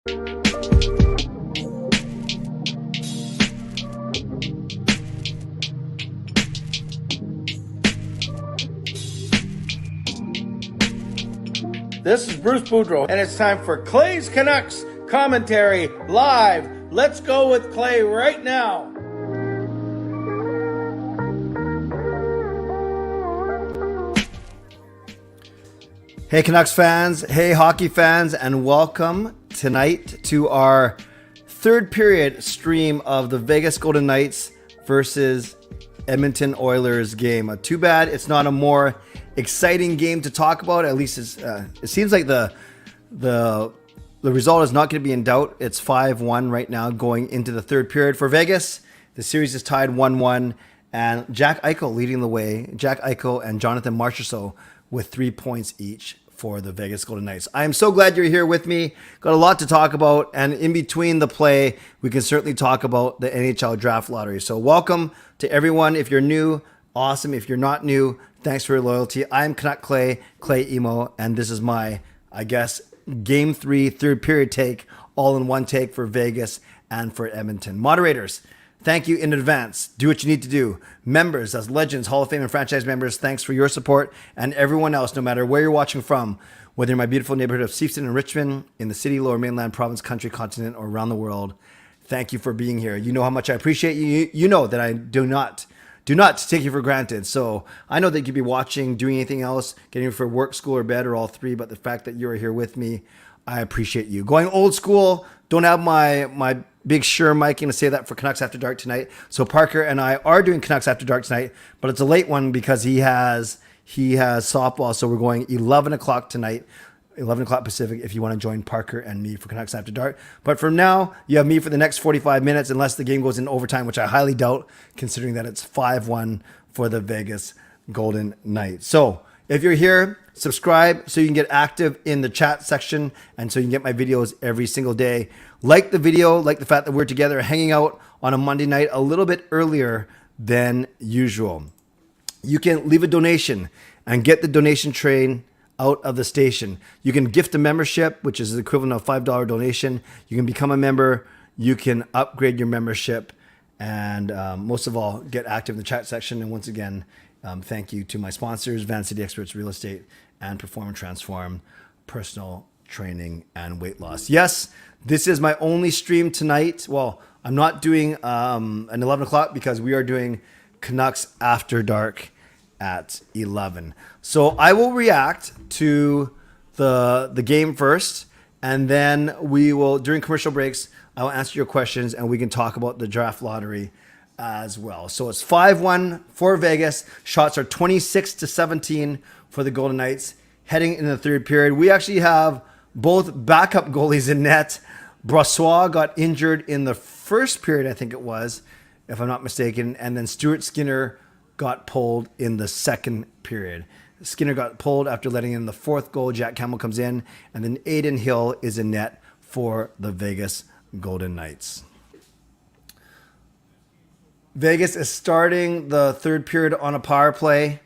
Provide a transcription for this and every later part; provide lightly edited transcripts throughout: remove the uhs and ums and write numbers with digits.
This is Bruce Boudreau, and it's time for Clay's Canucks commentary live. Let's go with Clay right now. Hey Canucks fans, hey hockey fans, and welcome tonight to our third period stream of the Vegas Golden Knights versus Edmonton Oilers game. Too bad it's not a more exciting game to talk about. At least it seems like the result is not going to be in doubt. It's 5-1 right now going into the third period for Vegas. The series is tied 1-1, and Jack Eichel leading the way. Jack Eichel and Jonathan Marchessault with 3 points each for the Vegas Golden Knights. I am so glad you're here with me. Got a lot to talk about, and in between the play, we can certainly talk about the NHL Draft Lottery. So welcome to everyone. If you're new, awesome. If you're not new, thanks for your loyalty. I'm Canuck Clay Emo, and this is my, I guess, Game 3 third period take, all in one take for Vegas and for Edmonton. Moderators, thank you in advance. Do what you need to do. Members, as legends, Hall of Fame and franchise members, thanks for your support. And everyone else, no matter where you're watching from, whether in my beautiful neighborhood of Seafton and Richmond, in the city, lower mainland, province, country, continent, or around the world, thank you for being here. You know how much I appreciate you. You know that I do not take you for granted. So I know that you could be watching, doing anything else, getting ready for work, school, or bed, or all three. But the fact that you're here with me, I appreciate you. Going old school, don't have my big Shure mic to say that for Canucks After Dark tonight. So Parker and I are doing Canucks After Dark tonight, but it's a late one because he has softball. So we're going 11 o'clock tonight. 11 o'clock Pacific if you want to join Parker and me for Canucks After Dark. But for now, you have me for the next 45 minutes unless the game goes in overtime, which I highly doubt considering that it's 5-1 for the Vegas Golden Knights. So if you're here, subscribe so you can get active in the chat section and so you can get my videos every single day. Like the video, like the fact that we're together hanging out on a Monday night a little bit earlier than usual. You can leave a donation and get the donation train out of the station. You can gift a membership, which is the equivalent of $5 donation. You can become a member. You can upgrade your membership. And most of all, get active in the chat section. And once again, thank you to my sponsors, Van City Experts Real Estate and Perform and Transform Personal Training and Weight Loss. Yes, this is my only stream tonight. Well, I'm not doing an 11 o'clock because we are doing Canucks After Dark at 11. So I will react to the game first, and then we will, during commercial breaks, I will answer your questions and we can talk about the draft lottery as well. So it's 5-1 for Vegas. Shots are 26-17 for the Golden Knights heading into the third period. We actually have both backup goalies in net. Brossoit got injured in the first period, I think it was, if I'm not mistaken, and then Stuart Skinner got pulled in the second period. Skinner got pulled after letting in the fourth goal. Jack Campbell comes in, and then Aiden Hill is in net for the Vegas Golden Knights. Vegas is starting the third period on a power play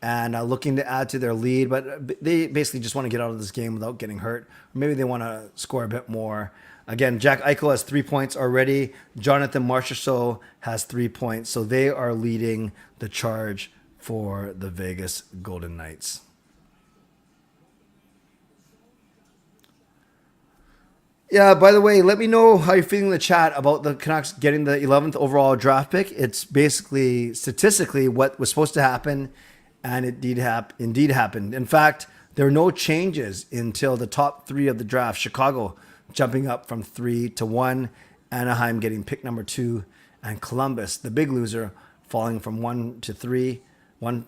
and looking to add to their lead, but they basically just want to get out of this game without getting hurt. Or maybe they want to score a bit more. Again, Jack Eichel has 3 points already. Jonathan Marchessault has 3 points. So they are leading the charge for the Vegas Golden Knights. Yeah, by the way, let me know how you're feeling in the chat about the Canucks getting the 11th overall draft pick. It's basically statistically what was supposed to happen, and it indeed happened. In fact, there were no changes until the top three of the draft. Chicago jumping up from 3 to 1, Anaheim getting pick number 2, and Columbus, the big loser, falling from 1 to 3, and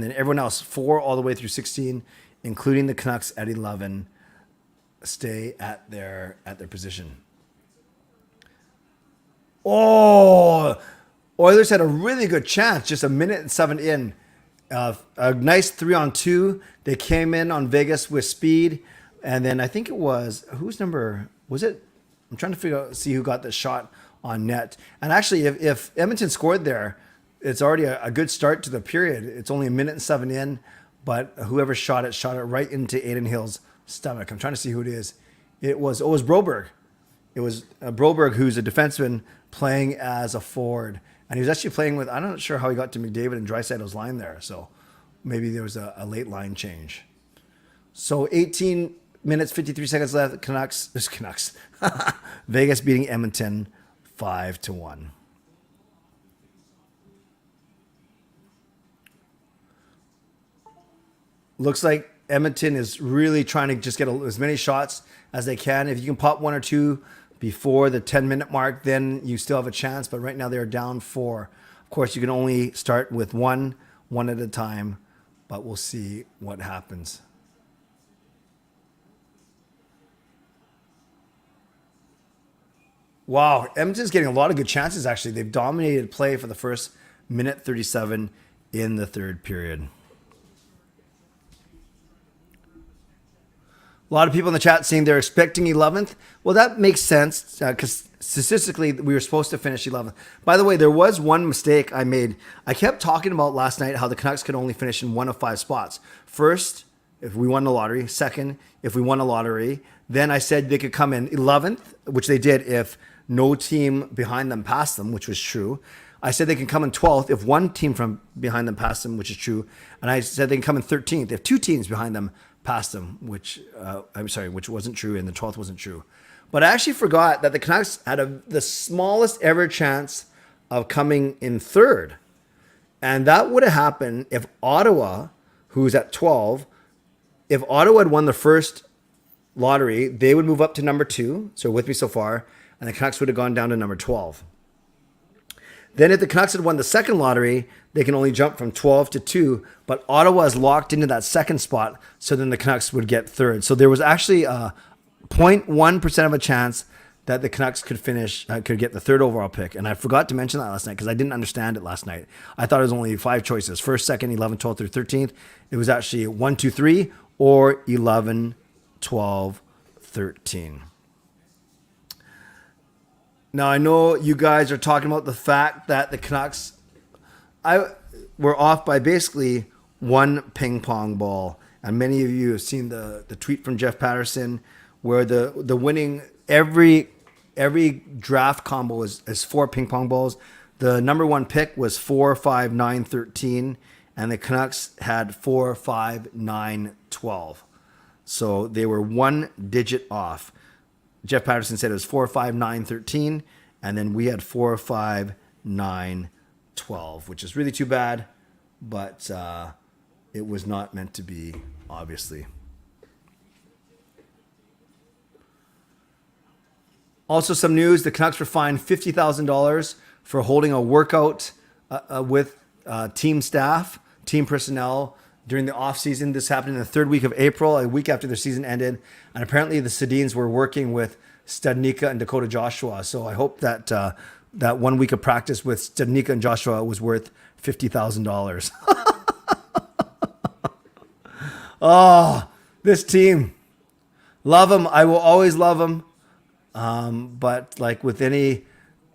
then everyone else 4 all the way through 16, including the Canucks at 11, stay at their position. Oh, Oilers had a really good chance, just a minute and 7 in. A nice 3-on-2. They came in on Vegas with speed. And then I think it was, whose number was it? I'm trying to see who got the shot on net. And actually, if Edmonton scored there, it's already a good start to the period. It's only a minute and 7 in, but whoever shot it right into Aiden Hill's stomach. I'm trying to see who it is It was Broberg. It was Broberg, who's a defenseman playing as a forward. And he was actually playing with, I'm not sure how he got to McDavid and Draisaitl's line there. So maybe there was a late line change. So 18 minutes, 53 seconds left. Canucks. Vegas beating Edmonton 5-1. Looks like Edmonton is really trying to just get as many shots as they can. If you can pop one or two before the 10-minute mark, then you still have a chance. But right now they're down 4. Of course, you can only start with one at a time. But we'll see what happens. Wow, Edmonton's getting a lot of good chances, actually. They've dominated play for the first minute 37 in the third period. A lot of people in the chat saying they're expecting 11th. Well, that makes sense because statistically we were supposed to finish 11th. By the way, there was one mistake I made. I kept talking about last night how the Canucks could only finish in 1 of 5 spots. First, if we won the lottery. Second, if we won a lottery. Then I said they could come in 11th, which they did if no team behind them passed them, which was true. I said they can come in 12th if one team from behind them passed them, which is true. And I said they can come in 13th if 2 teams behind them passed them, which wasn't true, and the 12th wasn't true. But I actually forgot that the Canucks had the smallest ever chance of coming in 3rd. And that would have happened if Ottawa, who's at 12, if Ottawa had won the first lottery, they would move up to number 2. So with me so far. And the Canucks would have gone down to number 12. Then if the Canucks had won the second lottery, they can only jump from 12 to 2. But Ottawa is locked into that second spot. So then the Canucks would get 3rd. So there was actually a 0.1% of a chance that the Canucks could get the 3rd overall pick. And I forgot to mention that last night because I didn't understand it last night. I thought it was only 5 choices. 1st, 2nd, 11, 12 through 13th. It was actually 1, 2, 3 or 11, 12, 13. Now, I know you guys are talking about the fact that the Canucks were off by basically 1 ping pong ball. And many of you have seen the tweet from Jeff Patterson where the winning, every draft combo is 4 ping pong balls. The number 1 pick was 4, 5, 9, 13. And the Canucks had 4, 5, 9, 12. So they were 1 digit off. Jeff Patterson said it was 4, 5, 9, 13. And then we had 4, 5, 9, 12, which is really too bad. But it was not meant to be, obviously. Also, some news. The Canucks were fined $50,000 for holding a workout with team staff, team personnel, during the offseason. This happened in the 3rd week of April, a week after their season ended. And apparently the Sedins were working with Studnicka and Dakota Joshua. So I hope that that 1 week of practice with Studnicka and Joshua was worth $50,000. Oh, this team. Love them. I will always love them. But like with any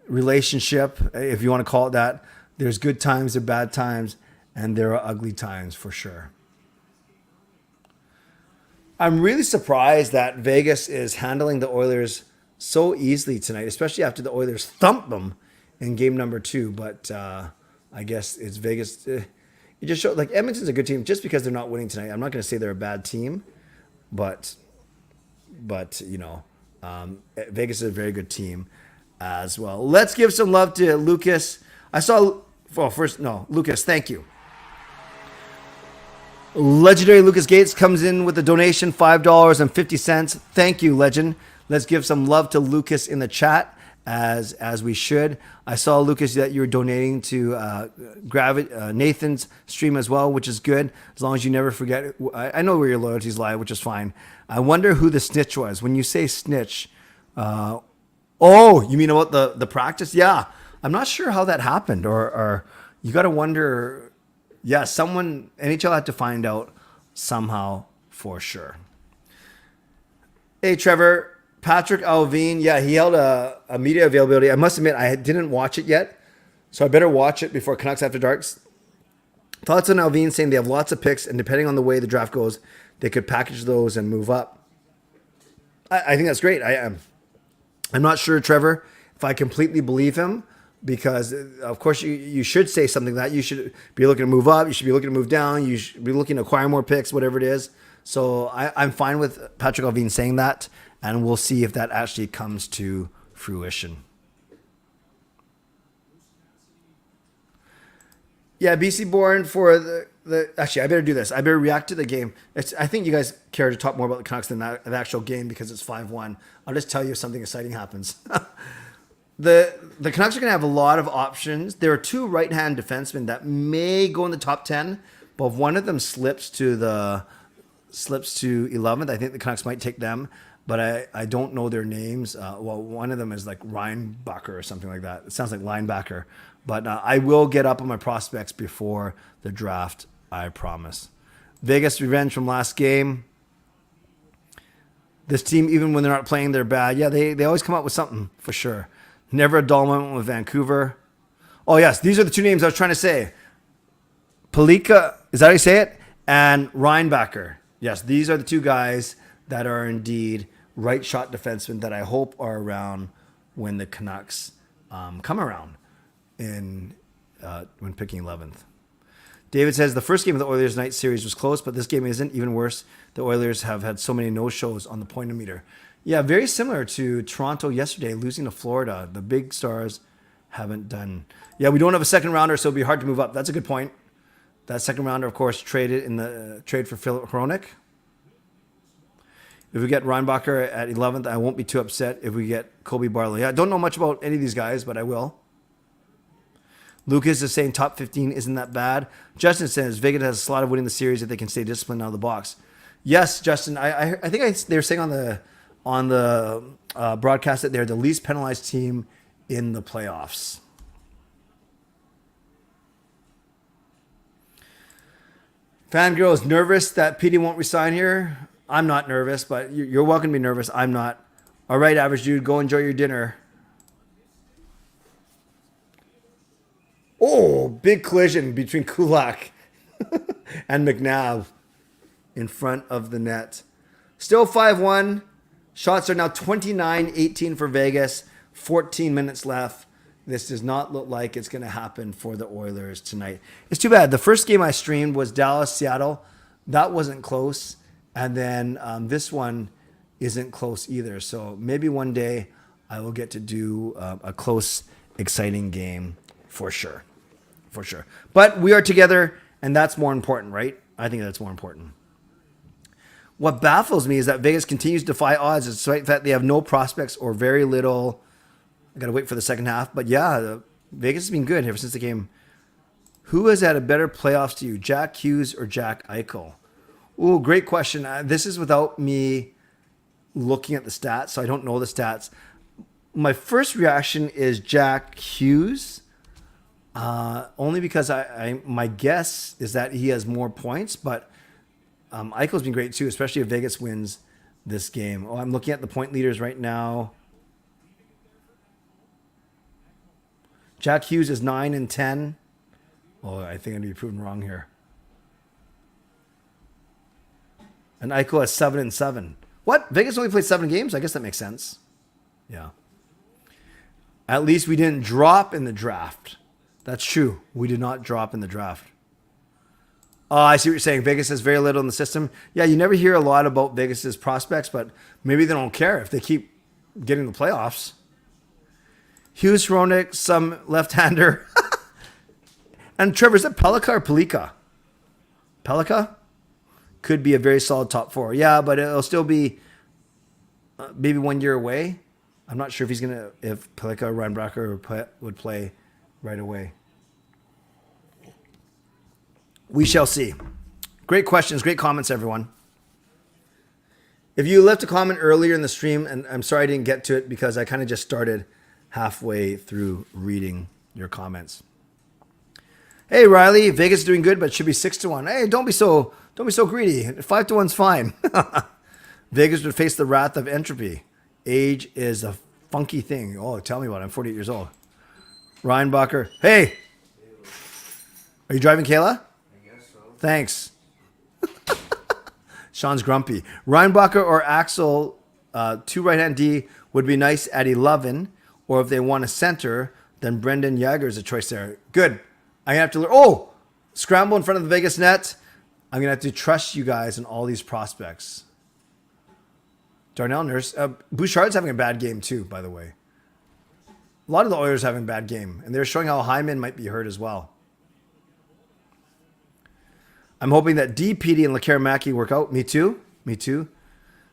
relationship, if you want to call it that, there's good times, there are bad times, and there are ugly times for sure. I'm really surprised that Vegas is handling the Oilers so easily tonight, especially after the Oilers thumped them in game number 2. But I guess it's Vegas. It just showed like Edmonton's a good team just because they're not winning tonight. I'm not going to say they're a bad team, but you know, Vegas is a very good team as well. Let's give some love to Lucas. Lucas, thank you. Legendary Lucas Gates comes in with a donation, $5.50. Thank you, legend. Let's give some love to Lucas in the chat, as we should. I saw, Lucas, that you were donating to Nathan's stream as well, which is good, as long as you never forget. I know where your loyalties lie, which is fine. I wonder who the snitch was. When you say snitch, you mean about the practice? Yeah, I'm not sure how that happened, or you got to wonder. Yeah, NHL had to find out somehow for sure. Hey, Trevor, Patrick Alvin, yeah, he held a media availability. I must admit, I didn't watch it yet, so I better watch it before Canucks After Darks. Thoughts on Alvin saying they have lots of picks, and depending on the way the draft goes, they could package those and move up. I think that's great. I'm not sure, Trevor, if I completely believe him, because of course you should say something that you should be looking to move up, you should be looking to move down, you should be looking to acquire more picks, whatever it is. So I'm fine with Patrick Allvin saying that, and we'll see if that actually comes to fruition. Yeah, BC born for the actually, I better do this. I better react to the game. I think you guys care to talk more about the Canucks than the actual game because it's 5-1. I'll just tell you if something exciting happens. The Canucks are going to have a lot of options. There are two right-hand defensemen that may go in the top 10, but if one of them slips to 11th, I think the Canucks might take them, but I don't know their names. Well, one of them is like Reinbacher or something like that. It sounds like linebacker. But I will get up on my prospects before the draft, I promise. Vegas revenge from last game. This team, even when they're not playing, they're bad. Yeah, they always come up with something, for sure. Never a dull moment with Vancouver. Oh, yes, these are the two names I was trying to say. Pelika, is that how you say it? And Reinbacher. Yes, these are the two guys that are indeed right shot defensemen that I hope are around when the Canucks come around when picking 11th. David says the first game of the Oilers night series was close, but this game isn't. Even worse, the Oilers have had so many no-shows on the point-o-meter. Yeah, very similar to Toronto yesterday, losing to Florida. The big stars haven't done. Yeah, we don't have a second rounder, so it'll be hard to move up. That's a good point. That second rounder, of course, traded in the trade for Philip Hronik. If we get Reinbacher at 11th, I won't be too upset if we get Kobe Barlow. Yeah, I don't know much about any of these guys, but I will. Lucas is saying top 15 isn't that bad. Justin says Vegas has a slot of winning the series if they can stay disciplined out of the box. Yes, Justin. I think they were saying on the broadcast that they're the least penalized team in the playoffs. Fangirl is nervous that PD won't resign here. I'm not nervous, but you're welcome to be nervous. I'm not. All right, average dude, go enjoy your dinner. Oh, big collision between Kulak and McNabb in front of the net. Still 5-1. Shots are now 29-18 for Vegas. 14 minutes left. This does not look like it's going to happen for the Oilers tonight. It's too bad. The first game I streamed was Dallas-Seattle. That wasn't close. And then this one isn't close either. So maybe one day I will get to do a close, exciting game. For sure. For sure. But we are together, and that's more important, right? I think that's more important. What baffles me is that Vegas continues to defy odds despite that they have no prospects or very little. I got to wait for the second half. But yeah, Vegas has been good ever since the game. Who has had a better playoffs to you, Jack Hughes or Jack Eichel? Ooh, great question. This is without me looking at the stats, so I don't know the stats. My first reaction is Jack Hughes. Only because my guess is that he has more points, but Eichel's been great too, especially if Vegas wins this game. Oh, I'm looking at the point leaders right now. Jack Hughes is 9-10. Oh, I think I'm going to be proven wrong here. And Eichel has 7-7. What? Vegas only played 7 games? I guess that makes sense. Yeah. At least we didn't drop in the draft. That's true. We did not drop in the draft. Oh, I see what you're saying. Vegas has very little in the system. Yeah, you never hear a lot about Vegas's prospects, but maybe they don't care if they keep getting the playoffs. Hughes, Hronik, some left-hander. And Trevor, is it Pelika or Pelika? Pelika? Could be a very solid top 4. Yeah, but it'll still be maybe 1 year away. I'm not sure if Pelika or Reinbacher would play right away. We shall see. Great questions, great comments, everyone. If you left a comment earlier in the stream, and I'm sorry I didn't get to it because I kind of just started halfway through reading your comments. Hey Riley, Vegas is doing good, but should be 6-1. Hey, don't be so greedy. 5-1's fine. Vegas would face the wrath of entropy. Age is a funky thing. Oh, tell me about it. I'm 48 years old. Reinbacher. Hey! Are you driving Kayla? I guess so. Thanks. Sean's grumpy. Reinbacher or Axel Two right-hand D would be nice at 11, or if they want a center, then Brendan Yager is a choice there. Good. I'm going to have to learn. Oh, scramble in front of the Vegas net. I'm going to have to trust you guys in all these prospects. Darnell Nurse. Bouchard's having a bad game too, by the way. A lot of the Oilers are having a bad game, and they're showing how Hyman might be hurt as well. I'm hoping that DPD and Lekaramaki work out. Me too. Me too.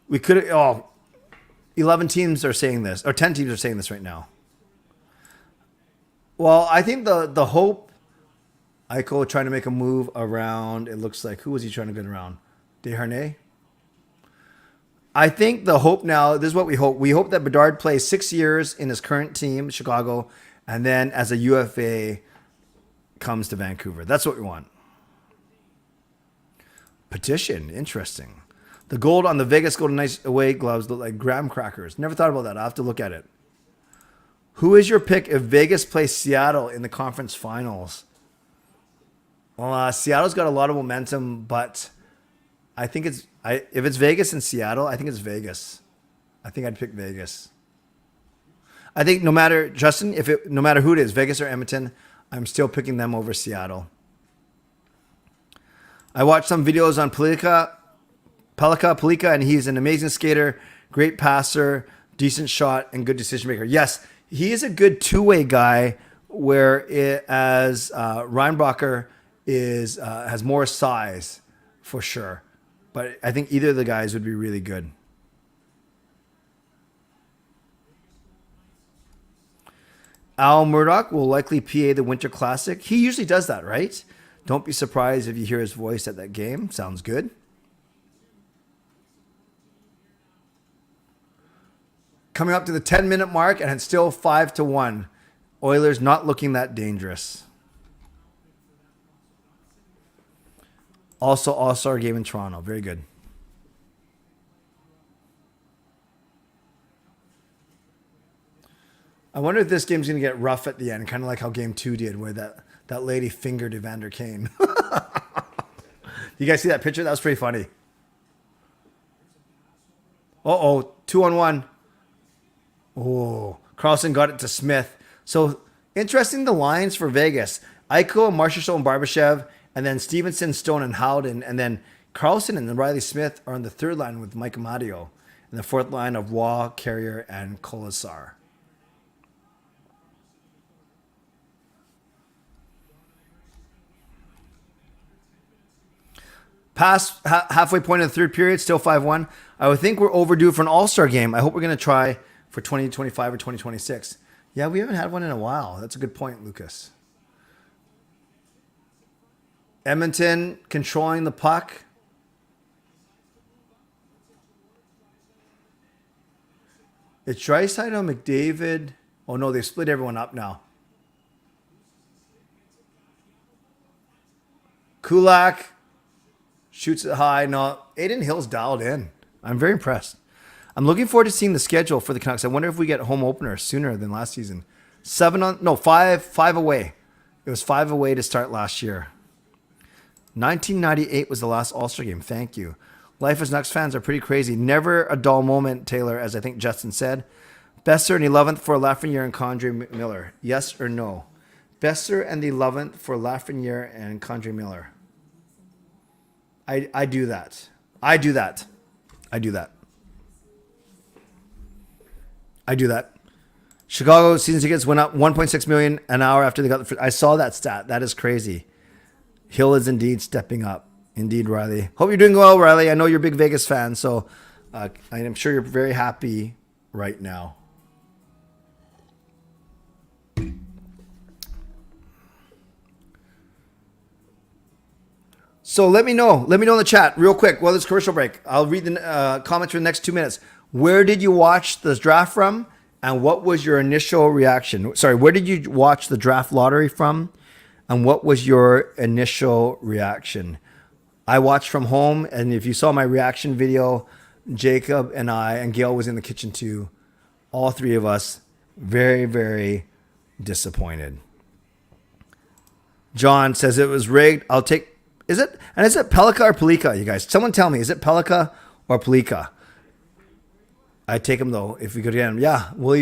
We could. 11 teams are saying this, or 10 teams are saying this right now. Well, I think the hope, Eichel trying to make a move around, it looks like, who was he trying to get around? Desharnais? I think the hope now, this is what we hope. We hope that Bedard plays 6 years in his current team, Chicago, and then as a UFA comes to Vancouver. That's what we want. Petition, interesting. The gold on the Vegas Golden Knights away gloves look like graham crackers. Never thought about that. I'll have to look at it. Who is your pick if Vegas plays Seattle in the conference finals? Well, Seattle's got a lot of momentum, but I think if it's Vegas and Seattle, I think it's Vegas. I think I'd pick Vegas. I think no matter, Justin, no matter who it is, Vegas or Edmonton, I'm still picking them over Seattle. I watched some videos on Pelika, and he's an amazing skater, great passer, decent shot, and good decision maker. Yes, he is a good two-way guy, whereas Reinbacher has more size for sure. But I think either of the guys would be really good. Al Murdoch will likely PA the Winter Classic. He usually does that, right? Don't be surprised if you hear his voice at that game. Sounds good. Coming up to the 10-minute mark, and it's still 5-1. Oilers not looking that dangerous. Also, All-Star game in Toronto. Very good. I wonder if this game's going to get rough at the end, kind of like how Game 2 did, where that lady fingered Evander Kane. You guys see that picture? That was pretty funny. 2-on-1. Oh, Carlson got it to Smith. So, interesting the lines for Vegas. Eichel, Marchessault, and Barbashev, and then Stevenson, Stone, and Howden. And then Carlson and Riley Smith are on the third line with Mike Amadio. And the fourth line of Waugh, Carrier, and Colasar. Past halfway point of the third period, still 5-1. I would think we're overdue for an all-star game. I hope we're going to try for 2025 or 2026. Yeah, we haven't had one in a while. That's a good point, Lucas. Edmonton controlling the puck. It's Draisaitl, McDavid. Oh, no, they split everyone up now. Kulak shoots it high. No, Aiden Hill's dialed in. I'm very impressed. I'm looking forward to seeing the schedule for the Canucks. I wonder if we get home openers sooner than last season. 5 away. It was 5 away to start last year. 1998 was the last All-Star game. Thank you. Life as Canucks fans are pretty crazy. Never a dull moment, Taylor, as I think Justin said. Besser and 11th for Lafreniere and Condrey Miller. Yes or no? Besser and the 11th for Lafreniere and Condrey Miller. I do that. I do that. Chicago season tickets went up 1.6 million an hour after they got the. I saw that stat. That is crazy. Hill is indeed stepping up. Indeed, Riley. Hope you're doing well, Riley. I know you're a big Vegas fan, so I'm sure you're very happy right now. So let me know. Let me know in the chat real quick. Well, this commercial break. I'll read the comments for the next 2 minutes. Where did you watch the draft from? And what was your initial reaction? Sorry, where did you watch the draft lottery from? And what was your initial reaction? I watched from home. And if you saw my reaction video, Jacob and I, and Gail was in the kitchen too. All three of us, very, very disappointed. John says it was rigged. I'll take... Is it Pelika or Pelika, you guys? Someone tell me, is it Pelika or Pelika? I take him though. If we go to him, yeah, will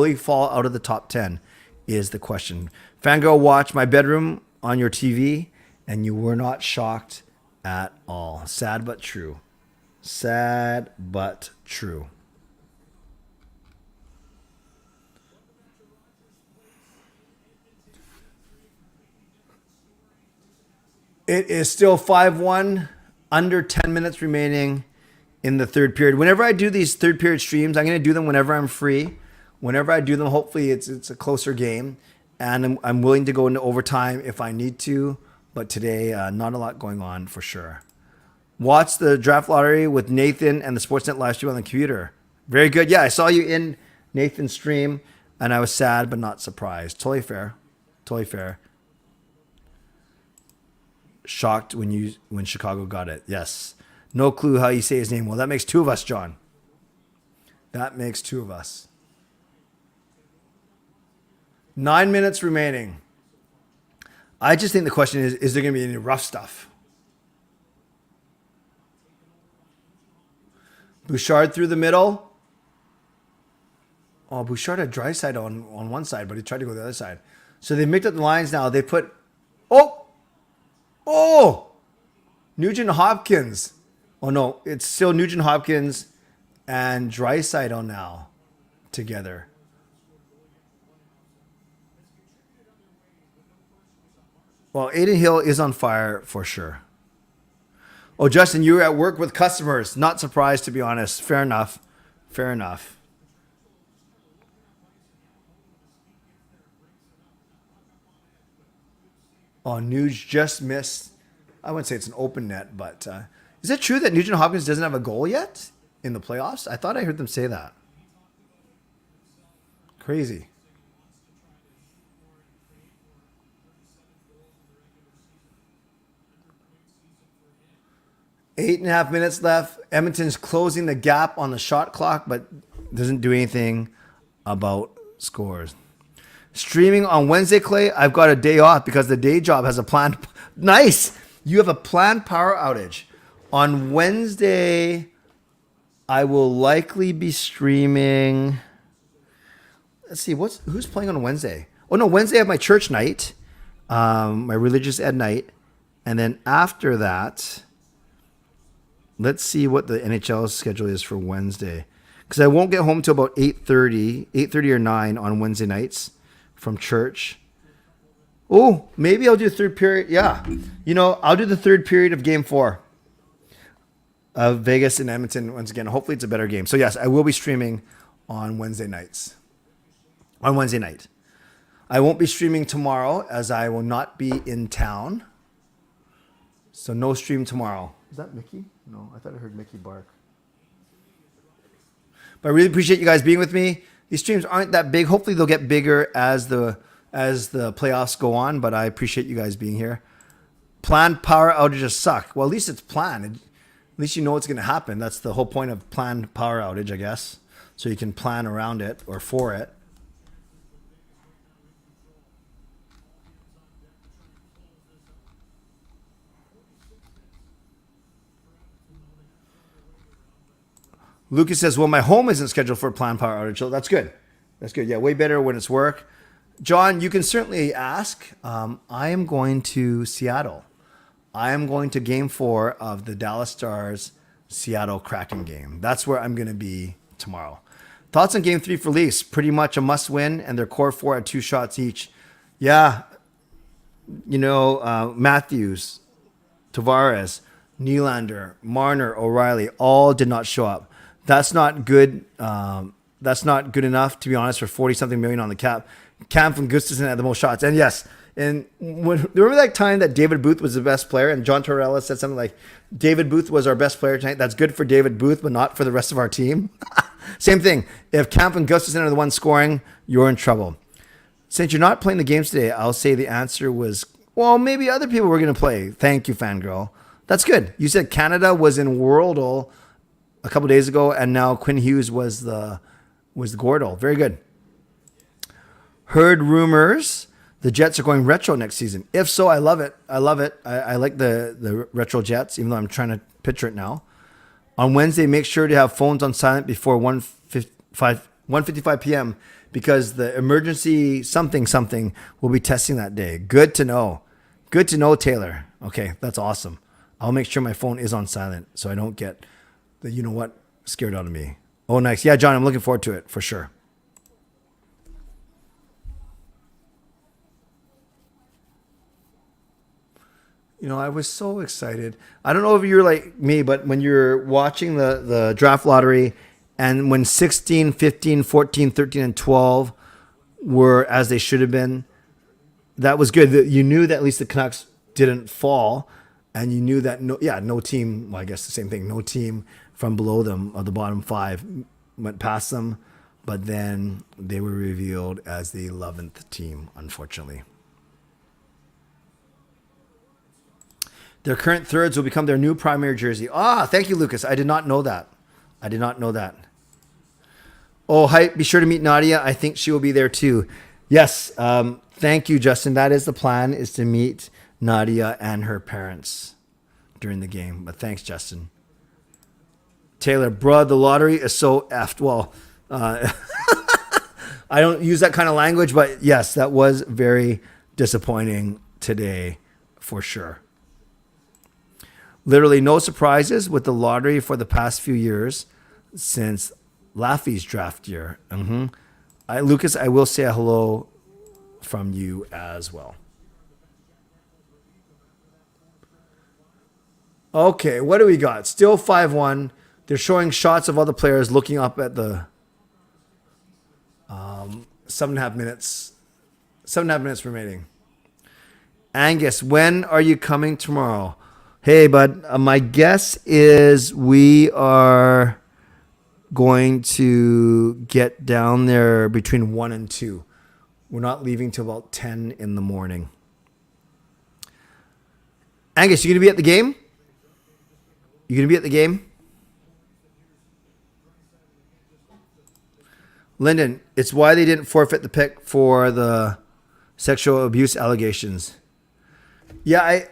he fall out of the top 10? Is the question. Fangirl watched my bedroom on your TV, and you were not shocked at all. Sad but true. Sad but true. It is still 5-1, under 10 minutes remaining in the third period. Whenever I do these third period streams, I'm going to do them whenever I'm free. Whenever I do them, hopefully it's a closer game. And I'm willing to go into overtime if I need to. But today, not a lot going on for sure. Watch the draft lottery with Nathan and the Sportsnet live stream on the computer. Very good. Yeah, I saw you in Nathan's stream, and I was sad but not surprised. Totally fair. Totally fair. Shocked when Chicago got it. Yes. No clue how you say his name. Well, that makes two of us, John. That makes two of us. 9 minutes remaining. I just think the question is there going to be any rough stuff? Bouchard through the middle. Oh, Bouchard had Dryside on one side, but he tried to go the other side. So they mixed up the lines now. They put... Oh! Nugent Hopkins. Oh, no. It's still Nugent Hopkins and Draisaitl now together. Well, Aiden Hill is on fire for sure. Oh, Justin, you were at work with customers. Not surprised, to be honest. Fair enough. Fair enough. Oh, Nuge just missed. I wouldn't say it's an open net, but is it true that Nugent Hopkins doesn't have a goal yet in the playoffs? I thought I heard them say that. Crazy. Eight and a half minutes left. Edmonton's closing the gap on the shot clock, but doesn't do anything about scores. Streaming on Wednesday, Clay. I've got a day off because the day job has a planned... Nice! You have a planned power outage. On Wednesday, I will likely be streaming... Let's see, who's playing on Wednesday? Oh, no, Wednesday I have my church night, my religious ed night. And then after that, let's see what the NHL schedule is for Wednesday. Because I won't get home till about 8:30 or 9 on Wednesday nights from church. Oh, maybe I'll do third period. Yeah. You know, I'll do the third period of game 4 of Vegas and Edmonton once again. Hopefully it's a better game. So yes, I will be streaming on Wednesday nights. On Wednesday night. I won't be streaming tomorrow as I will not be in town. So no stream tomorrow. Is that Mickey? No, I thought I heard Mickey bark. But I really appreciate you guys being with me. These streams aren't that big. Hopefully they'll get bigger as the playoffs go on, but I appreciate you guys being here. Planned power outages suck. Well, at least it's planned. At least you know what's going to happen. That's the whole point of planned power outage, I guess. So you can plan around it or for it. Lucas says, well, my home isn't scheduled for a planned power outage. So that's good. That's good. Yeah, way better when it's work. John, you can certainly ask. I am going to Seattle. I am going to game 4 of the Dallas Stars Seattle Kraken game. That's where I'm going to be tomorrow. Thoughts on game 3 for Leafs? Pretty much a must win, and their core 4 had 2 shots each. Yeah. You know, Matthews, Tavares, Nylander, Marner, O'Reilly, all did not show up. That's not good. That's not good enough, to be honest, for 40-something million on the cap. Cam from Gustafsson had the most shots. And yes, remember that time that David Booth was the best player and John Tortorella said something like, David Booth was our best player tonight. That's good for David Booth, but not for the rest of our team. Same thing. If Cam and Gustafsson are the ones scoring, you're in trouble. Since you're not playing the games today, I'll say the answer was, well, maybe other people were going to play. Thank you, fangirl. That's good. You said Canada was in Worldle a couple days ago, and now Quinn Hughes was the Gordle. Very good. Heard rumors the Jets are going retro next season. If so, I love it. I love it. I like the retro Jets, even though I'm trying to picture it now. On Wednesday, make sure to have phones on silent before 1:55 p.m. because the emergency something will be testing that day. Good to know. Good to know, Taylor. Okay, that's awesome. I'll make sure my phone is on silent so I don't get the you know what scared out of me. Oh, nice. Yeah, John, I'm looking forward to it for sure. You know, I was so excited. I don't know if you're like me, but when you're watching the draft lottery and when 16, 15, 14, 13, and 12 were as they should have been, that was good. You knew that at least the Canucks didn't fall, and you knew that no team, well, I guess the same thing, no team from below them of the bottom 5 went past them, but then they were revealed as the 11th team, unfortunately. Their current thirds will become their new primary jersey. Thank you, Lucas. I did not know that. Oh, hype. Be sure to meet Nadia. I think she will be there too. Yes. Thank you, Justin. That is the plan, is to meet Nadia and her parents during the game. But thanks, Justin. Taylor, bruh, the lottery is so effed. Well, I don't use that kind of language, but yes, that was very disappointing today for sure. Literally no surprises with the lottery for the past few years since Laffy's draft year. Lucas, I will say a hello from you as well. Okay, what do we got? Still 5-1. They're showing shots of other players looking up at the 7.5 minutes. 7.5 minutes remaining. Angus, when are you coming tomorrow? Hey, bud, my guess is we are going to get down there between 1 and 2. We're not leaving till about 10 in the morning. Angus, you going to be at the game? You going to be at the game? Lyndon, it's why they didn't forfeit the pick for the sexual abuse allegations. Yeah,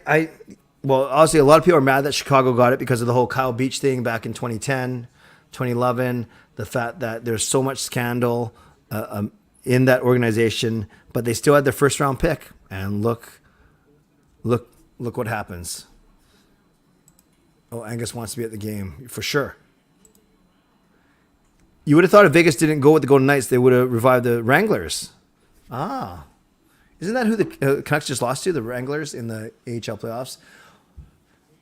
well, obviously, a lot of people are mad that Chicago got it because of the whole Kyle Beach thing back in 2010, 2011, the fact that there's so much scandal in that organization, but they still had their first round pick. And look what happens. Oh, Angus wants to be at the game for sure. You would have thought if Vegas didn't go with the Golden Knights, they would have revived the Wranglers. Isn't that who the Canucks just lost to, the Wranglers, in the AHL playoffs?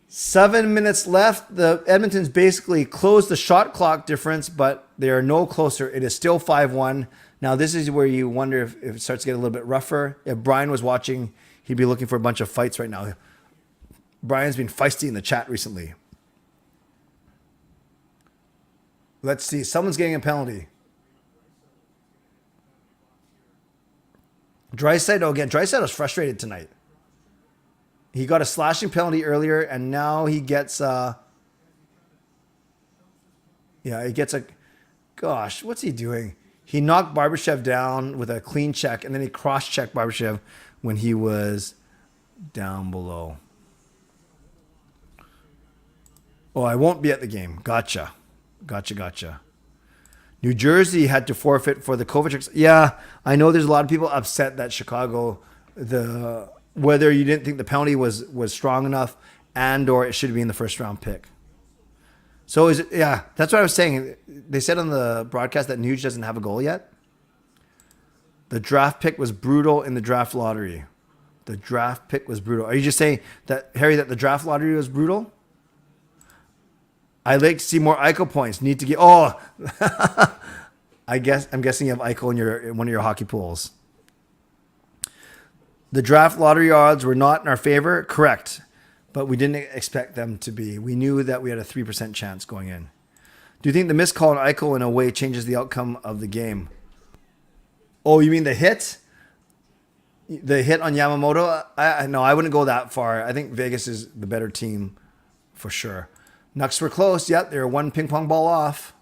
7 minutes left. The Edmonton's basically closed the shot clock difference, but they are no closer. It is still 5-1. Now, this is where you wonder if it starts to get a little bit rougher. If Brian was watching, he'd be looking for a bunch of fights right now. Brian's been feisty in the chat recently. Let's see. Someone's getting a penalty. Draisaitl again. Draisaitl was frustrated tonight. He got a slashing penalty earlier, and now he gets gosh, what's he doing? He knocked Barbashev down with a clean check, and then he cross-checked Barbashev when he was down below. Oh, I won't be at the game. Gotcha. New Jersey had to forfeit for the Kovacic. Yeah, I know there's a lot of people upset that Chicago, whether you didn't think the penalty was strong enough and or it should be in the first round pick. So is it? Yeah, that's what I was saying. They said on the broadcast that Nuge doesn't have a goal yet. The draft pick was brutal in the draft lottery. The draft pick was brutal. Are you just saying that, Harry, that the draft lottery was brutal? I'd like to see more Eichel points. Need to get. Oh, I'm guessing you have Eichel in one of your hockey pools. The draft lottery odds were not in our favor, correct, but we didn't expect them to be. We knew that we had a 3% chance going in. Do you think the missed call on Eichel in a way changes the outcome of the game? Oh, you mean the hit? The hit on Yamamoto? No, I wouldn't go that far. I think Vegas is the better team for sure. Nucks were close. Yep, they were one ping pong ball off.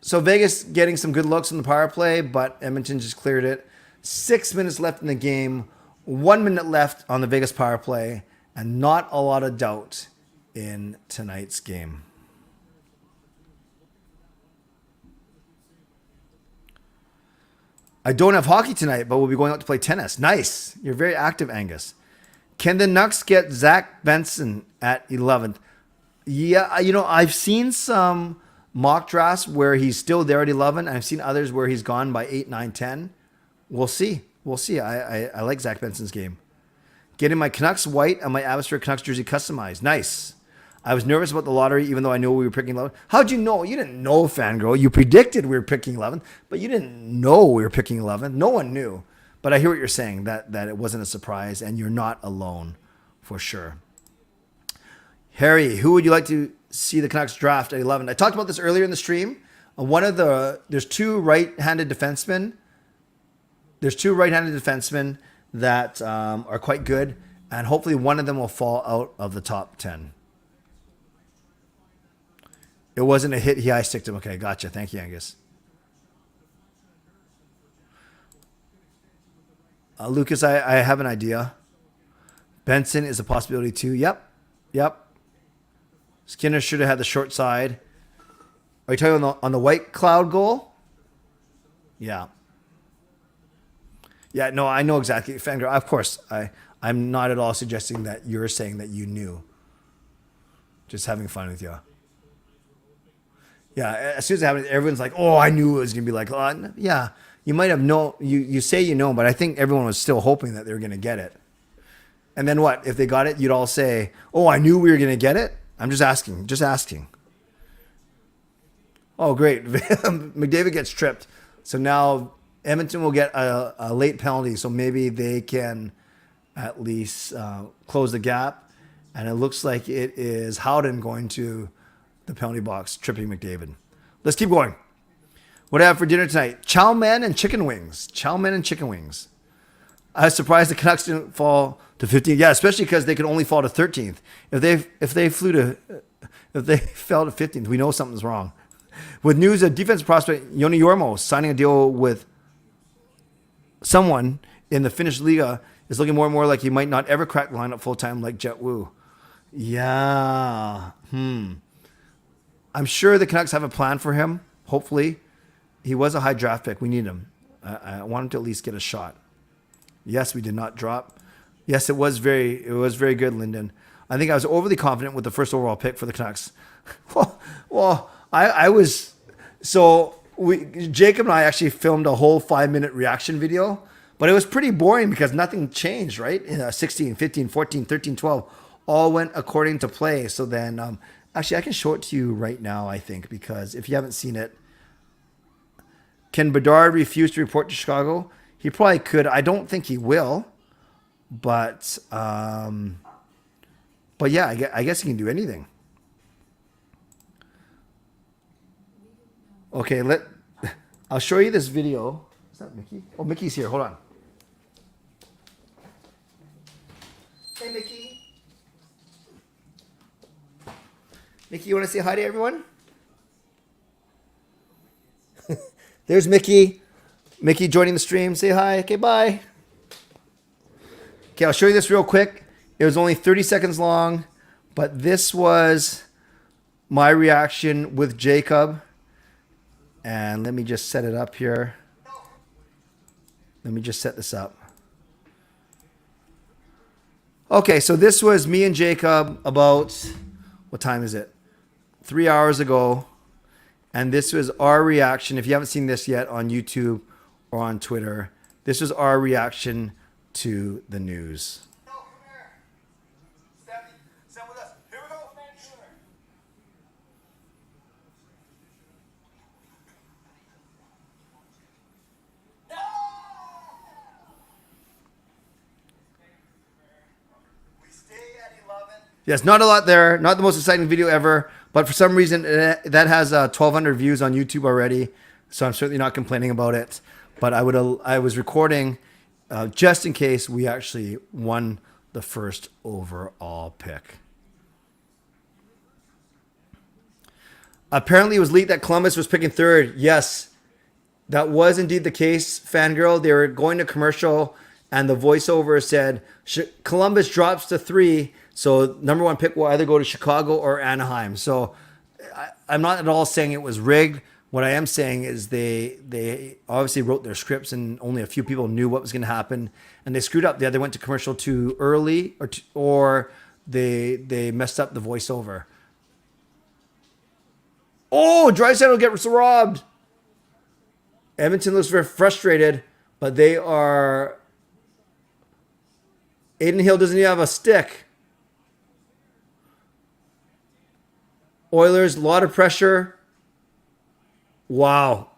So Vegas getting some good looks on the power play, but Edmonton just cleared it. 6 minutes left in the game. 1 minute left on the Vegas power play. and not a lot of doubt in tonight's game. I don't have hockey tonight, but we'll be going out to play tennis. Nice. You're very active, Angus. Can the Nucks get Zach Benson at 11th? Yeah, I've seen some mock drafts where he's still there at 11. I've seen others where he's gone by 8, 9, 10. We'll see. I like Zach Benson's game. Getting my Canucks white and my Atmosphere Canucks jersey customized. Nice. I was nervous about the lottery, even though I knew we were picking 11th. How'd you know? You didn't know, fangirl. You predicted we were picking 11th, but you didn't know we were picking 11th. No one knew. But I hear what you're saying, that it wasn't a surprise, and you're not alone, for sure. Harry, who would you like to see the Canucks draft at 11? I talked about this earlier in the stream. There's two right-handed defensemen. There's two right-handed defensemen that are quite good, and hopefully one of them will fall out of the top 10. It wasn't a hit. He eye-sticked him. Okay, gotcha. Thank you, Angus. Lucas, I have an idea. Benson is a possibility too. Yep. Skinner should have had the short side. Are you talking on the White Cloud goal? Yeah. Yeah, no, I know exactly. Fangirl, of course, I'm not at all suggesting that you're saying that you knew. Just having fun with you. Yeah, as soon as it happens, everyone's like, oh, I knew it was going to be like, oh, yeah, you might have known, you say you know, but I think everyone was still hoping that they were going to get it. And then what? If they got it, you'd all say, oh, I knew we were going to get it? I'm just asking. Oh, great. McDavid gets tripped. So now Edmonton will get a late penalty, so maybe they can at least close the gap. And it looks like it is Howden going to the penalty box, tripping McDavid. Let's keep going. What do I have for dinner tonight? Chow mein and chicken wings. I was surprised the Canucks didn't fall to 15th. Yeah, especially because they could only fall to 13th. If they fell to 15th, we know something's wrong. With news of defensive prospect Joni Jormo signing a deal with someone in the Finnish Liga, is looking more and more like he might not ever crack the lineup full time like Jet Wu. Yeah. I'm sure the Canucks have a plan for him. Hopefully. He was a high draft pick. We need him. I want him to at least get a shot. Yes, we did not drop. Yes, it was very good, Lyndon. I think I was overly confident with the first overall pick for the Canucks. I was. So Jacob and I actually filmed a whole 5-minute reaction video, but it was pretty boring because nothing changed, right? 16, 15, 14, 13, 12 all went according to play. So then, actually, I can show it to you right now, I think, because if you haven't seen it, can Bedard refuse to report to Chicago? He probably could. I don't think he will, but yeah, I guess he can do anything. Okay, I'll show you this video. Is that Mickey? Oh, Mickey's here. Hold on. Hey, Mickey. Mickey, you want to say hi to everyone? There's Mickey. Mickey joining the stream. Say hi. Okay, bye. Okay, I'll show you this real quick. It was only 30 seconds long, but this was my reaction with Jacob. And let me just set it up here. Let me just set this up. Okay, so this was me and Jacob about, what time is it? 3 hours ago. And this was our reaction. If you haven't seen this yet on YouTube or on Twitter, this was our reaction to the news. No, come here. Step with us. Here we go. No! We stay at 11. Yes, not a lot there. Not the most exciting video ever. But for some reason, that has 1,200 views on YouTube already. So I'm certainly not complaining about it. But I was recording just in case we actually won the first overall pick. Apparently, it was leaked that Columbus was picking third. Yes, that was indeed the case, fangirl. They were going to commercial, and the voiceover said, Columbus drops to 3. So number one pick will either go to Chicago or Anaheim. So I'm not at all saying it was rigged. What I am saying is they obviously wrote their scripts and only a few people knew what was going to happen, and they screwed up. They either went to commercial too early or they messed up the voiceover. Oh, Draisaitl gets robbed. Edmonton looks very frustrated, but they are. Aiden Hill doesn't even have a stick. Oilers, a lot of pressure. Wow.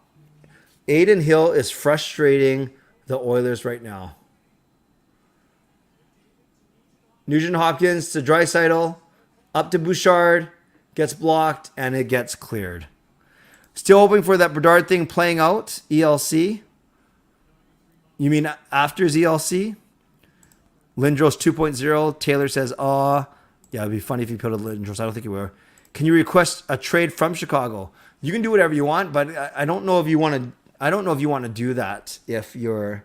Aiden Hill is frustrating the Oilers right now. Nugent Hopkins to Draisaitl, up to Bouchard, gets blocked, and it gets cleared. Still hoping for that Bedard thing playing out, ELC. You mean after ELC? Lindros 2.0. Taylor says, yeah, it'd be funny if you put a Lindros. I don't think you will. Can you request a trade from Chicago? You can do whatever you want, but I don't know if you want to. I don't know if you want to do that if you're.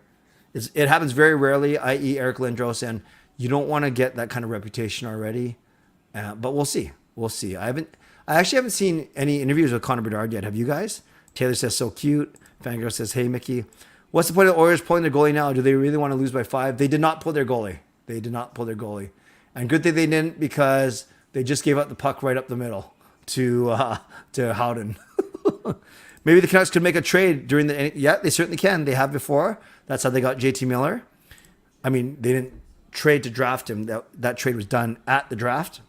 It happens very rarely, i.e., Eric Lindros, and you don't want to get that kind of reputation already. But we'll see. We'll see. I actually haven't seen any interviews with Connor Bedard yet. Have you guys? Taylor says so cute. Fangirl says, hey Mickey, what's the point of the Oilers pulling their goalie now? Do they really want to lose by 5? They did not pull their goalie. They did not pull their goalie, and good thing they didn't because they just gave up the puck right up the middle to Howden. Maybe the Canucks could make a trade during the. Yeah, they certainly can. They have before. That's how they got JT Miller. I mean, they didn't trade to draft him. That trade was done at the draft.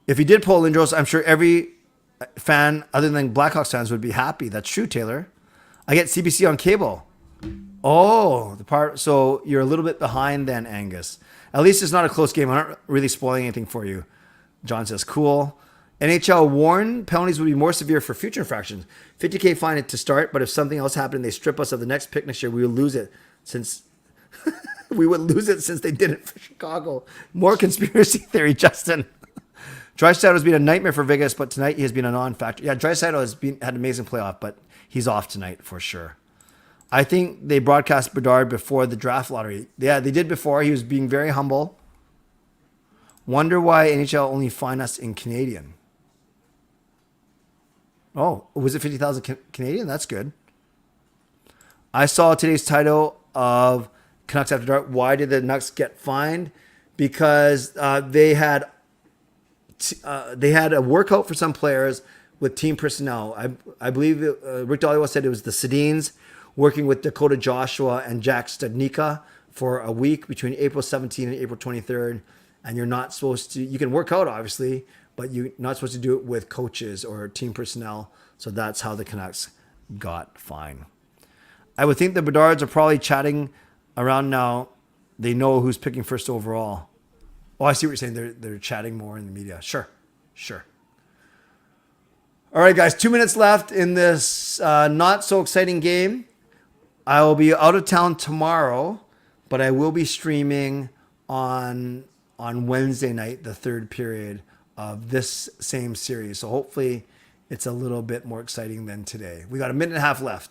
If he did pull Lindros, I'm sure every fan other than Blackhawks fans would be happy. That's true, Taylor. I get CBC on cable. Oh, so you're a little bit behind then, Angus. At least it's not a close game. I'm not really spoiling anything for you. John says, cool. NHL warned penalties would be more severe for future infractions. 50K fine to start, but if something else happened and they strip us of the next pick next year, we would lose it since they did it for Chicago. More conspiracy theory, Justin. Draisaitl has been a nightmare for Vegas, but tonight he has been a non-factor. Yeah, Draisaitl had an amazing playoff, but he's off tonight for sure. I think they broadcast Bedard before the draft lottery. Yeah, they did before. He was being very humble. Wonder why NHL only fine us in Canadian. Oh, was it 50,000 Canadian? That's good. I saw today's title of Canucks After Dark. Why did the Canucks get fined? Because they had a workout for some players with team personnel. I believe Rick Dhaliwal said it was the Sedins working with Dakota Joshua and Jack Studnicka for a week between April 17th and April 23rd. And you're not supposed to, you can work out obviously, but you're not supposed to do it with coaches or team personnel. So that's how the Canucks got fined. I would think the Bedards are probably chatting around now. They know who's picking first overall. Oh, I see what you're saying. They're chatting more in the media. Sure. All right, guys, 2 minutes left in this not so exciting game. I will be out of town tomorrow, but I will be streaming on Wednesday night, the third period of this same series. So hopefully it's a little bit more exciting than today. We got a minute and a half left.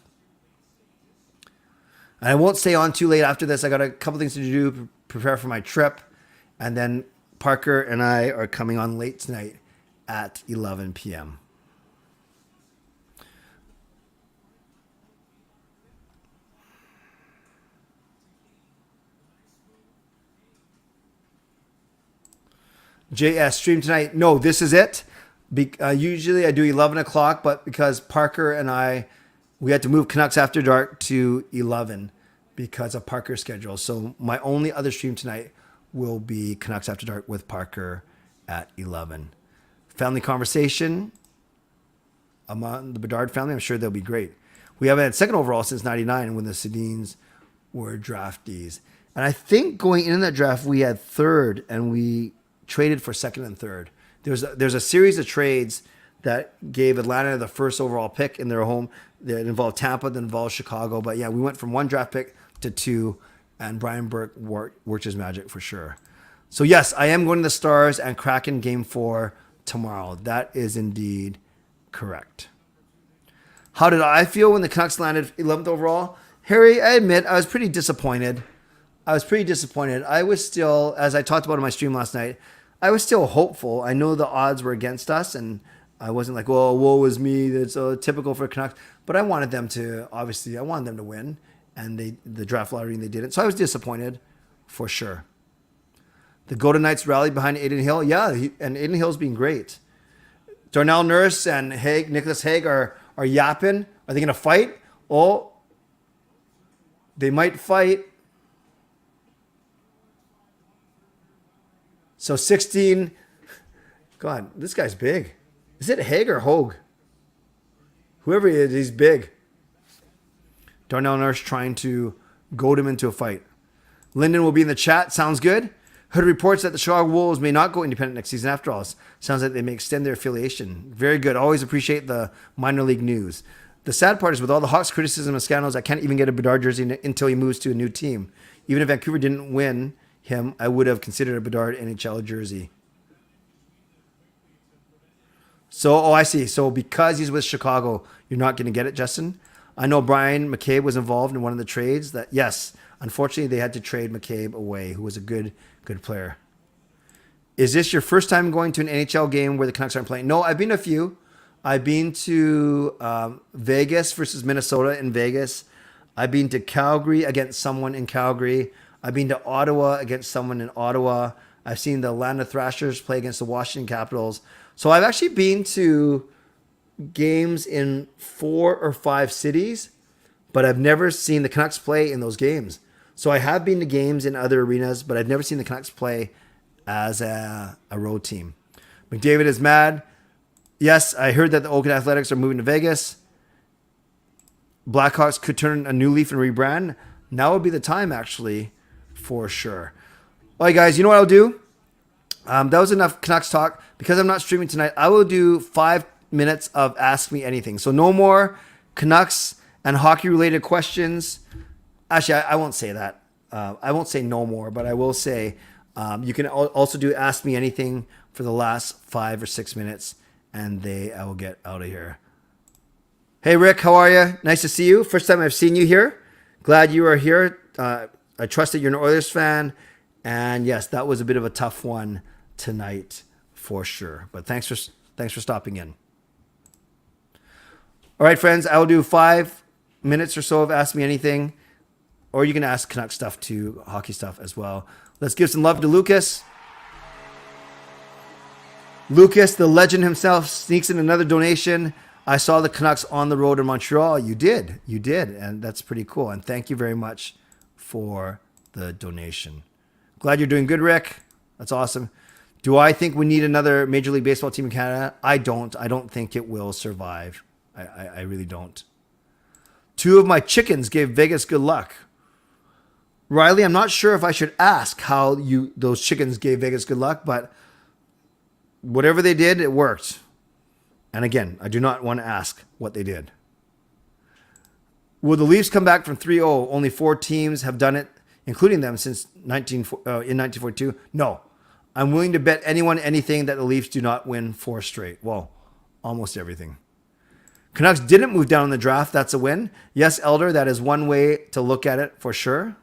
And I won't stay on too late after this. I got a couple things to do, prepare for my trip. And then Parker and I are coming on late tonight at 11 p.m. JS stream tonight. No, this is it. Usually I do 11 o'clock, but because Parker and we had to move Canucks After Dark to 11 because of Parker's schedule. So my only other stream tonight will be Canucks After Dark with Parker at 11. Family conversation among the Bedard family. I'm sure they'll be great. We haven't had second overall since 99 when the Sedins were draftees. And I think going into that draft, we had third and we traded for second and third. There's a series of trades that gave Atlanta the first overall pick in their home. That involved Tampa, that involved Chicago. But yeah, we went from one draft pick to two, and Brian Burke worked his magic for sure. So yes, I am going to the Stars and Kraken game 4 tomorrow. That is indeed correct. How did I feel when the Canucks landed 11th overall? Harry, I admit I was pretty disappointed. I was pretty disappointed. I was still, as I talked about in my stream last night, I was still hopeful. I know the odds were against us, and I wasn't like, "Well, woe is me." That's typical for Canucks. But I wanted them to, obviously, I wanted them to win, and the draft lottery, and they didn't. So I was disappointed, for sure. The Golden Knights rallied behind Aiden Hill. Yeah, and Aiden Hill's been great. Darnell Nurse and Nicholas Haig are yapping. Are they going to fight? Oh, they might fight. So 16. God, this guy's big. Is it Haig or Hogue? Whoever he is, he's big. Darnell Nurse trying to goad him into a fight. Lyndon will be in the chat. Sounds good. Hood reports that the Chicago Wolves may not go independent next season after all. Sounds like they may extend their affiliation. Very good. Always appreciate the minor league news. The sad part is with all the Hawks criticism and scandals, I can't even get a Bedard jersey until he moves to a new team. Even if Vancouver didn't win him, I would have considered a Bedard NHL jersey. So, I see. So because he's with Chicago, you're not going to get it, Justin? I know Brian McCabe was involved in one of the trades. That yes, unfortunately, they had to trade McCabe away, who was a good player. Is this your first time going to an NHL game where the Canucks aren't playing? No, I've been to a few. I've been to Vegas versus Minnesota in Vegas. I've been to Calgary against someone in Calgary. I've been to Ottawa against someone in Ottawa. I've seen the Atlanta Thrashers play against the Washington Capitals. So I've actually been to games in 4 or 5 cities, but I've never seen the Canucks play in those games. So I have been to games in other arenas, but I've never seen the Canucks play as a road team. McDavid is mad. Yes, I heard that the Oakland Athletics are moving to Vegas. Blackhawks could turn a new leaf and rebrand. Now would be the time, actually, for sure. All right, guys, you know what I'll do? That was enough Canucks talk. Because I'm not streaming tonight, I will do 5 minutes of Ask Me Anything. So no more Canucks and hockey-related questions. Actually, I won't say that. I won't say no more, but I will say you can also do Ask Me Anything for the last 5 or 6 minutes, and I will get out of here. Hey, Rick, how are you? Nice to see you. First time I've seen you here. Glad you are here. I trust that you're an Oilers fan. And yes, that was a bit of a tough one tonight for sure. But thanks for stopping in. All right, friends, I will do 5 minutes or so of Ask Me Anything. Or you can ask Canuck stuff too, hockey stuff as well. Let's give some love to Lucas. Lucas, the legend himself, sneaks in another donation. I saw the Canucks on the road in Montreal. You did. And that's pretty cool. And thank you very much for the donation. Glad you're doing good, Rick. That's awesome. Do I think we need another Major League Baseball team in Canada? I don't. I don't think it will survive. I really don't. 2 of my chickens gave Vegas good luck. Riley, I'm not sure if I should ask how those chickens gave Vegas good luck, but whatever they did, it worked. And again, I do not want to ask what they did. Will the Leafs come back from 3-0? Only 4 teams have done it, including them since in 1942. No. I'm willing to bet anyone anything that the Leafs do not win 4 straight. Well, almost everything. Canucks didn't move down in the draft. That's a win. Yes, Elder, that is one way to look at it for sure.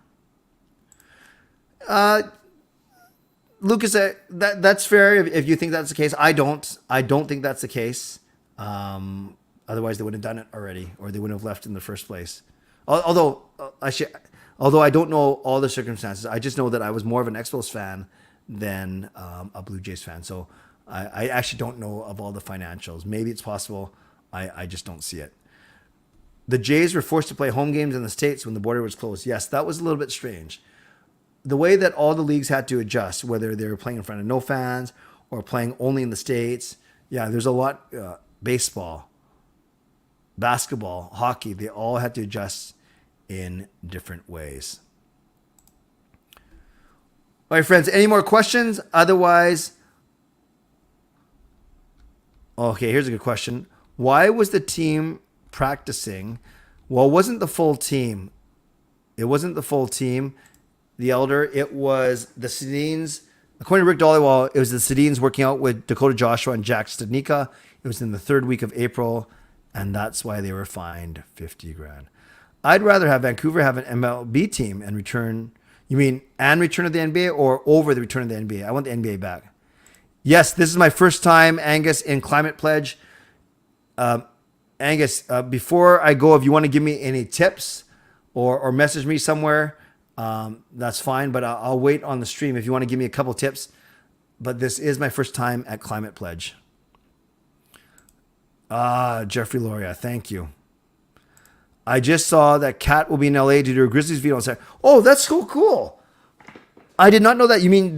Lucas, that's fair if you think that's the case. I don't think that's the case. Otherwise, they would have done it already, or they wouldn't have left in the first place. Although I don't know all the circumstances, I just know that I was more of an Expos fan than a Blue Jays fan. So I actually don't know of all the financials. Maybe it's possible. I just don't see it. The Jays were forced to play home games in the States when the border was closed. Yes, that was a little bit strange. The way that all the leagues had to adjust, whether they were playing in front of no fans or playing only in the States. Yeah, there's a lot. Baseball, basketball, hockey, they all had to adjust in different ways. All right, friends, any more questions? Otherwise, okay, here's a good question. Why was the team practicing? Well, it wasn't the full team. The Elder, it was the Sedins. According to Rick Dollywall, it was the Sedins working out with Dakota Joshua and Jack Studnicka. It was in the 3rd week of April, and that's why they were fined $50,000. I'd rather have Vancouver have an MLB team and return. You mean and return of the NBA or over the return of the NBA? I want the NBA back. Yes, this is my first time, Angus, in Climate Pledge. Angus, before I go, if you want to give me any tips or message me somewhere, that's fine. But I'll wait on the stream if you want to give me a couple tips. But this is my first time at Climate Pledge. Jeffrey Loria, thank you. I just saw that Kat will be in LA to do a Grizzlies video on Saturday. Oh, that's so cool. I did not know that. You mean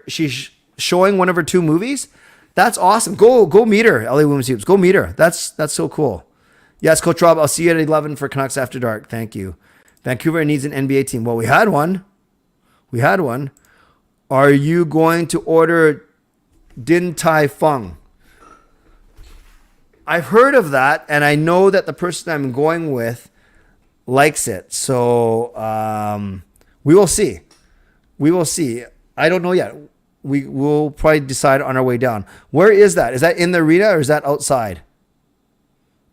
she's showing one of her 2 movies? That's awesome. Go meet her, LA Women's Hoops. Go meet her. That's so cool. Yes, Coach Rob, I'll see you at 11 for Canucks After Dark. Thank you. Vancouver needs an NBA team. Well, we had one. Are you going to order Din Tai Fung? I've heard of that, and I know that the person I'm going with likes it. So we will see. I don't know yet. We will probably decide on our way down. Where is that? Is that in the arena or is that outside?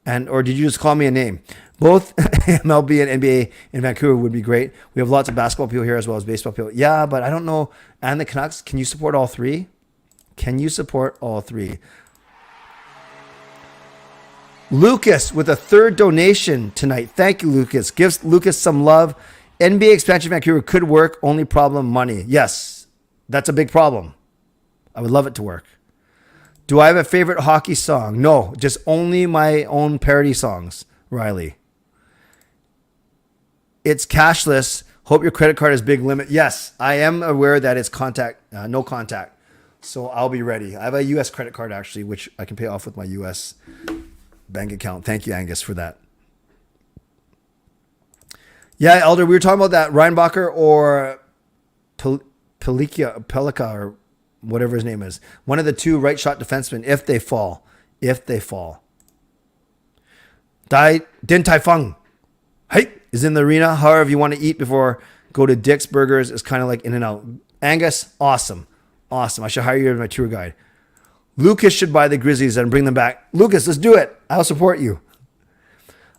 Or did you just call me a name? Both MLB and NBA in Vancouver would be great. We have lots of basketball people here as well as baseball people. Yeah, but I don't know. And the Canucks, can you support all 3? Lucas with a 3rd donation tonight. Thank you, Lucas. Gives Lucas some love. NBA expansion in Vancouver could work. Only problem, money. Yes, that's a big problem. I would love it to work. Do I have a favorite hockey song? No, just only my own parody songs, Riley. It's cashless. Hope your credit card has big limit. Yes, I am aware that it's no contact. So I'll be ready. I have a U.S. credit card, actually, which I can pay off with my U.S. bank account. Thank you, Angus, for that. Yeah, Elder, we were talking about that Reinbacher or Pelika or whatever his name is. One of the 2 right shot defensemen if they fall. Din Tai Fung. Hey, is in the arena. However you want to eat before go to Dick's Burgers is kind of like In-N-Out. Angus, awesome. I should hire you as my tour guide. Lucas should buy the Grizzlies and bring them back. Lucas, let's do it. I'll support you.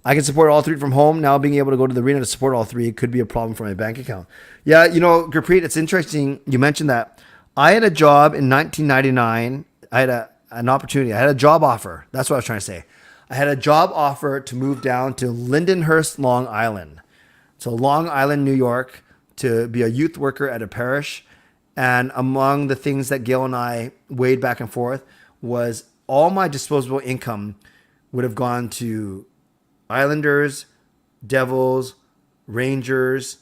I can support all 3 from home. Now being able to go to the arena to support all 3 could be a problem for my bank account. Yeah, Gurpreet, it's interesting you mentioned that. I had a job in 1999. I had an opportunity. I had a job offer. That's what I was trying to say. I had a job offer to move down to Lindenhurst, Long Island. So Long Island, New York, to be a youth worker at a parish. And among the things that Gail and I weighed back and forth was all my disposable income would have gone to Islanders, Devils, Rangers,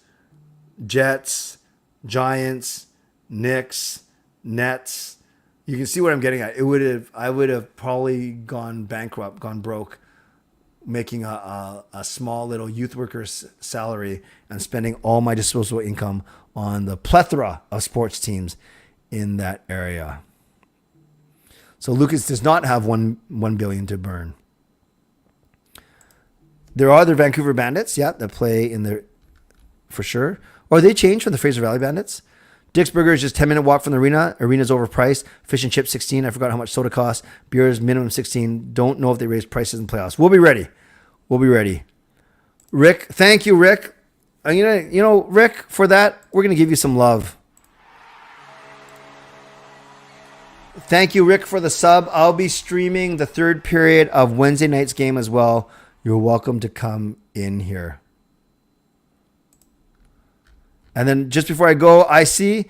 Jets, Giants, Knicks, Nets. You can see what I'm getting at. I would have probably gone bankrupt, gone broke, making a small little youth worker's salary and spending all my disposable income on the plethora of sports teams in that area. So Lucas does not have $1 billion to burn. There are other Vancouver Bandits, that play in the, for sure. Or they changed from the Fraser Valley Bandits. Dick's Burger is just 10-minute walk from the arena. Arena's overpriced. Fish and chips, 16. I forgot how much soda costs. Beer is minimum 16. Don't know if they raise prices in playoffs. We'll be ready. Rick, thank you, Rick. Rick, for that, we're going to give you some love. Thank you, Rick, for the sub. I'll be streaming the 3rd period of Wednesday night's game as well. You're welcome to come in here. And then just before I go, I sent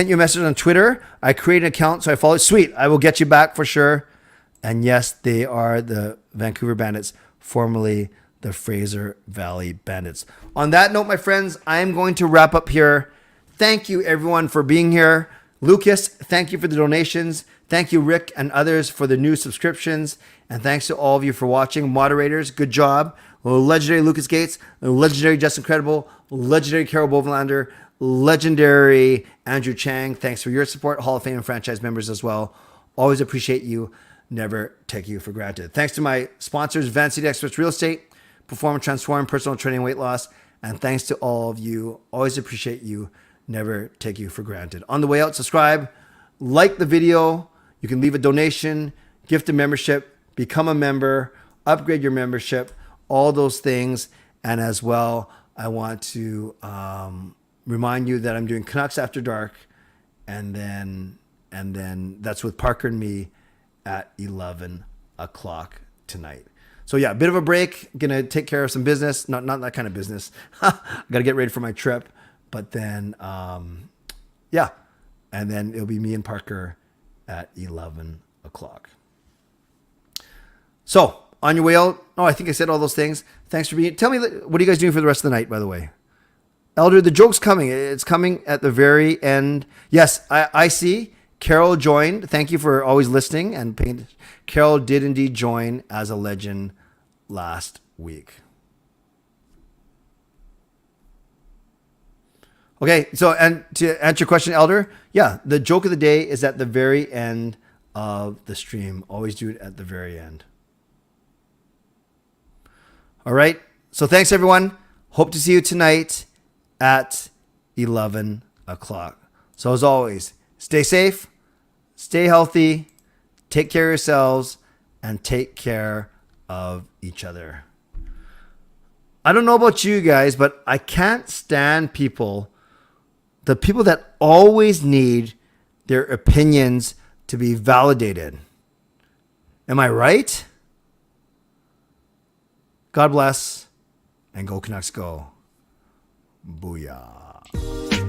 you a message on Twitter. I created an account, so I followed. Sweet. I will get you back for sure. And yes, they are the Vancouver Bandits, formerly the Fraser Valley Bandits. On that note, my friends, I am going to wrap up here. Thank you, everyone, for being here. Lucas, thank you for the donations. Thank you, Rick and others, for the new subscriptions. And thanks to all of you for watching. Moderators, good job. Legendary Lucas Gates, legendary Justin Credible, legendary Carol Bovenlander, legendary Andrew Chang. Thanks for your support. Hall of Fame and franchise members as well. Always appreciate you. Never take you for granted. Thanks to my sponsors, Van City Experts Real Estate, Perform, Transform, Personal Training, Weight Loss. And thanks to all of you. Always appreciate you. Never take you for granted. On the way out, subscribe, like the video. You can leave a donation, gift a membership, become a member, upgrade your membership, all those things. And as well, I want to remind you that I'm doing Canucks After Dark, and then that's with Parker and me at 11 o'clock tonight. So yeah, a bit of a break. Gonna take care of some business. Not that kind of business. Gotta get ready for my trip. But then, yeah. And then it'll be me and Parker at 11 o'clock. So on your way out, I think I said all those things. Thanks for being. Tell me, what are you guys doing for the rest of the night, by the way? Elder, the joke's coming. It's coming at the very end. Yes, I see. Carol joined. Thank you for always listening and paying. Carol did indeed join as a legend last week. Okay, so and to answer your question, Elder, yeah, the joke of the day is at the very end of the stream. Always do it at the very end. All right, so thanks everyone. Hope to see you tonight at 11 o'clock. So as always, stay safe, stay healthy, take care of yourselves, and take care of each other. I don't know about you guys, but I can't stand the people that always need their opinions to be validated. Am I right? God bless, and go Canucks go. Booyah.